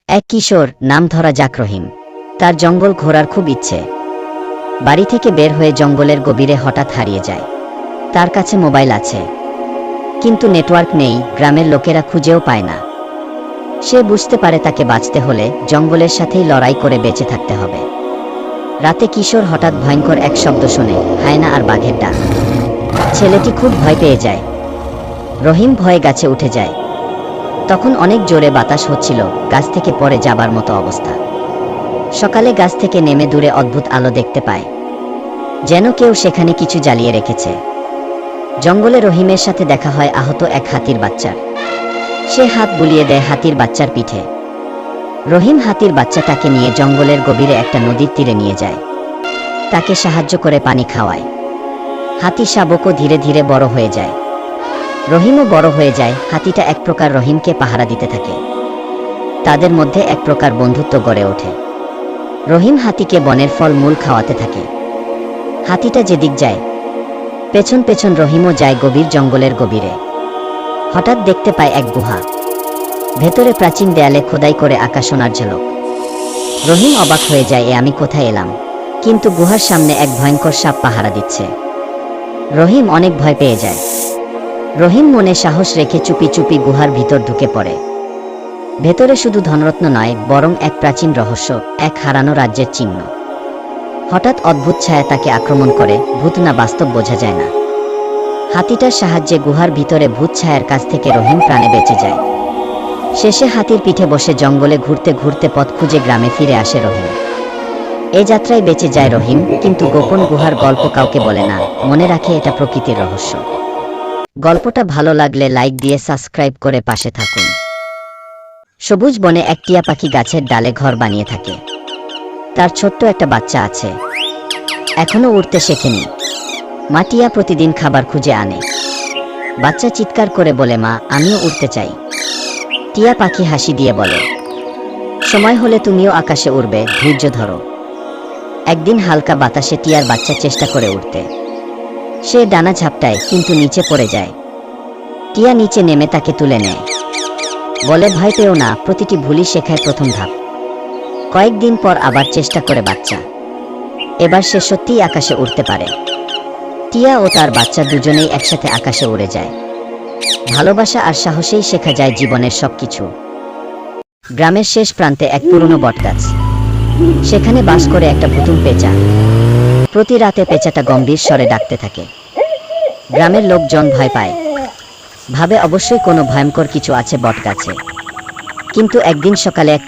এক কিশোর, নাম ধরা যাক রহিম। তার জঙ্গল ঘোরার খুব ইচ্ছে। বাড়ি থেকে বের হয়ে জঙ্গলের গভীরে হঠাৎ হারিয়ে যায়। তার কাছে মোবাইল আছে, কিন্তু নেটওয়ার্ক নেই, গ্রামের লোকেরা খুঁজেও পায় না। সে বুঝতে পারে তাকে বাঁচতে হলে জঙ্গলের সাথেই লড়াই করে বেঁচে থাকতে হবে। রাতে কিশোর হঠাৎ ভয়ঙ্কর এক শব্দ শোনে, হায়না আর বাঘের ডাক। ছেলেটি খুব ভয় পেয়ে যায়। রহিম ভয়ে গাছে উঠে যায়। তখন অনেক জোরে বাতাস হচ্ছিল, গাছ থেকে পড়ে যাবার মতো অবস্থা। সকালে গাছ থেকে নেমে দূরে অদ্ভুত আলো দেখতে পায়, যেন কেউ সেখানে কিছু জ্বালিয়ে রেখেছে। জঙ্গলে রহিমের সাথে দেখা হয় আহত এক হাতির বাচ্চার। সে হাত বুলিয়ে দেয় হাতির বাচ্চার পিঠে। রহিম হাতির বাচ্চাটাকে নিয়ে জঙ্গলের গভীরে একটা নদীর তীরে নিয়ে যায়। তাকে সাহায্য করে পানি খাওয়ায়। হাতি শাবকও ধীরে ধীরে বড় হয়ে যায়। রহিমও বড় হয়ে যায়। হাতিটা এক প্রকার রহিমকে পাহারা দিতে থাকে। তাদের মধ্যে এক প্রকার বন্ধুত্ব গড়ে ওঠে। রহিম হাতিকে বনের ফল মূল খাওয়াতে থাকে। হাতিটা যেদিক যায়, পেছন পেছন রহিমও যায় গভীর জঙ্গলের গভীরে। হঠাৎ দেখতে পায় এক গুহা। ভেতরে প্রাচীন দেয়ালে খোদাই করে আঁকা সোনার ঝলক। রহিম অবাক হয়ে যায়, আমি কোথায় এলাম? কিন্তু গুহার সামনে এক ভয়ঙ্কর সাপ পাহারা দিচ্ছে। রহিম অনেক ভয় পেয়ে যায়। রহিম মনে সাহস রেখে চুপি চুপি গুহার ভিতর ঢুকে পড়ে। ভেতরে শুধু ধনরত্ন নয়, বরং এক প্রাচীন রহস্য, এক হারানো রাজ্যের চিহ্ন। হঠাৎ অদ্ভুত ছায়া তাকে আক্রমণ করে, ভূত না বাস্তব বোঝা যায় না। হাতিটার সাহায্যে গুহার ভিতরে ভূত ছায়ার কাছ থেকে রহিম প্রাণে বেঁচে যায়। শেষে হাতির পিঠে বসে জঙ্গলে ঘুরতে ঘুরতে পথ খুঁজে গ্রামে ফিরে আসে রহিম। এ যাত্রায় বেঁচে যায় রহিম, কিন্তু গোপন গুহার গল্প কাউকে বলে না। মনে রাখে, এটা প্রকৃতির রহস্য। গল্পটা ভালো লাগলে লাইক দিয়ে সাবস্ক্রাইব করে পাশে থাকুন। সবুজ বনে এক টিয়া পাখি গাছের ডালে ঘর বানিয়ে থাকে। তার ছোট্ট একটা বাচ্চা আছে, এখনো উড়তে শেখেনি। মা টিয়া প্রতিদিন খাবার খুঁজে আনে। বাচ্চা চিৎকার করে বলে, মা, আমিও উড়তে চাই। টিয়া পাখি হাসি দিয়ে বলে, সময় হলে তুমিও আকাশে উড়বে, ধৈর্য ধরো। একদিন হালকা বাতাসে টিয়ার বাচ্চা চেষ্টা করে উঠতে। সে ডানা ঝাপটায়, কিন্তু নিচে পড়ে যায়। টিয়া নিচে নেমে তাকে তুলে নেয়, বলে, ভয় পেও না, প্রতিটি ভুলই শেখায় প্রথম ধাপ। কয়েকদিন পর আবার চেষ্টা করে বাচ্চা। এবার সে সত্যিই আকাশে উঠতে পারে। টিয়া ও তার বাচ্চা দুজনেই একসাথে আকাশে উড়ে যায়। ভালোবাসা আর সাহসেই শেখা যায় জীবনের সবকিছু। গ্রামের শেষ প্রান্তে এক পুরনো বটগাছ। সেখানে বাস করে একটা ভুতুম পেঁচা। প্রতি রাতে পেঁচাটা গম্ভীর স্বরে ডাকতে থাকে। গ্রামের লোকজন ভয় পায়, ভাবে অবশ্যই কোনো ভয়ঙ্কর কিছু আছে বটগাছে। কিন্তু একদিন সকালে একটা